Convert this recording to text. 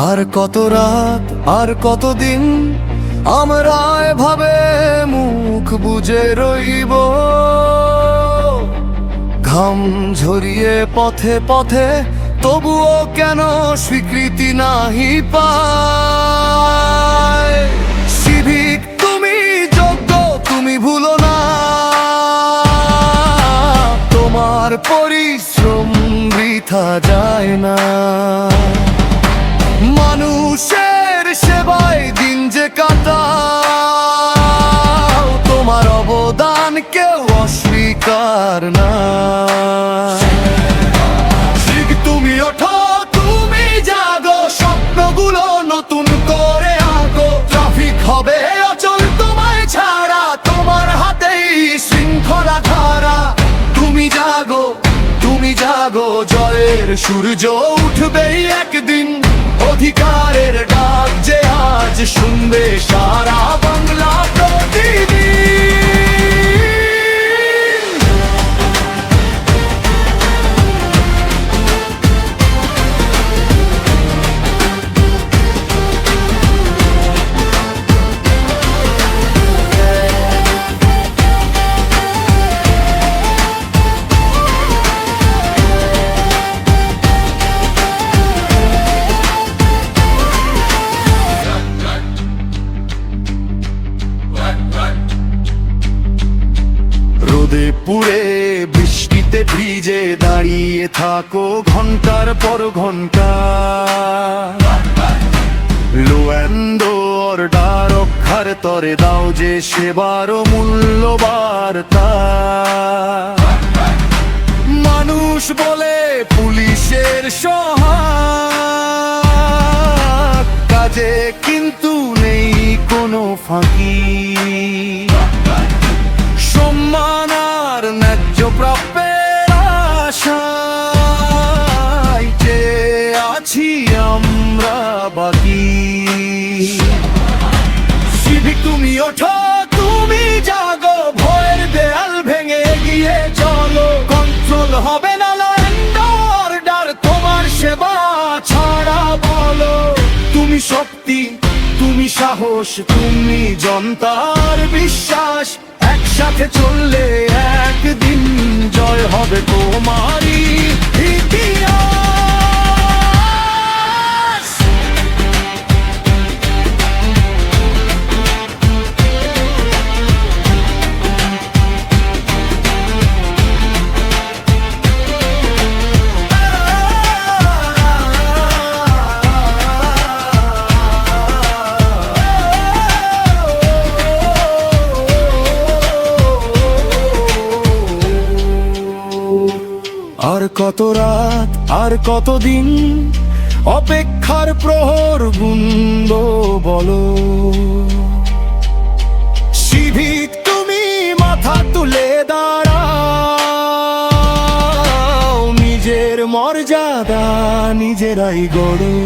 আর কত রাত আর কত দিন আমরা এভাবে মুখ বুজে রইব, ঘাম ঝরিয়ে পথে পথে তবুও কেন স্বীকৃতি নাহি পায়। সিভিক তুমি যোগ্য, তুমি ভুলো না, তোমার পরিশ্রম বৃথা যায় না। মানুষের সেবায় দিন যে কাটাও, তোমার অবদান কেউ অস্বীকার না। তুমি ওঠো, তুমি জাগো, স্বপ্নগুলো নতুন করে আঁকো। ট্রাফিক হবে অচল তোমায় ছাড়া, তোমার হাতেই শৃঙ্খলা ধারা। তুমি জাগো, তুমি জাগো, জয়ের সূর্য উঠবেই একদিন। অধিকারের ডাক যে আজ শুনবে সারা বাংলা প্রতিদিন। রোদে পুড়ে বৃষ্টিতে ভিজে দাঁড়িয়ে থাকো ঘন্টার পর ঘন্টা। লো অ্যান্ড অর্ডার রক্ষার তরে দাও যে সেবার মূল্য বার্তা। মানুষ বলে পুলিশের সহায় কাজে কিন্তু নেই কোনো ফাঁকি। সম্মান আর ন্যায্য প্রাপ্যের আশায় যে আছি আমরা বাকি। সিভিক তুমি ওঠো, তুমি জাগো, ভয়ের দেয়াল ভেঙে এগিয়ে চলো। কন্ট্রোল হবে না ল অ্যান্ড অর্ডার তোমার সেবা ছাড়া বলো। তুমি শক্তি, তুমি সাহস, তুমি জনতার বিশ্বাস। একসাথে চললে একদিন জয় হবে তোমারই ইতিহাস। আর কত রাত আর কত দিন অপেক্ষার প্রহর গুনব বলো। সিভিক তুমি মাথা তুলে দাঁড়াও, নিজের মর্যাদা নিজেরাই গড়ো।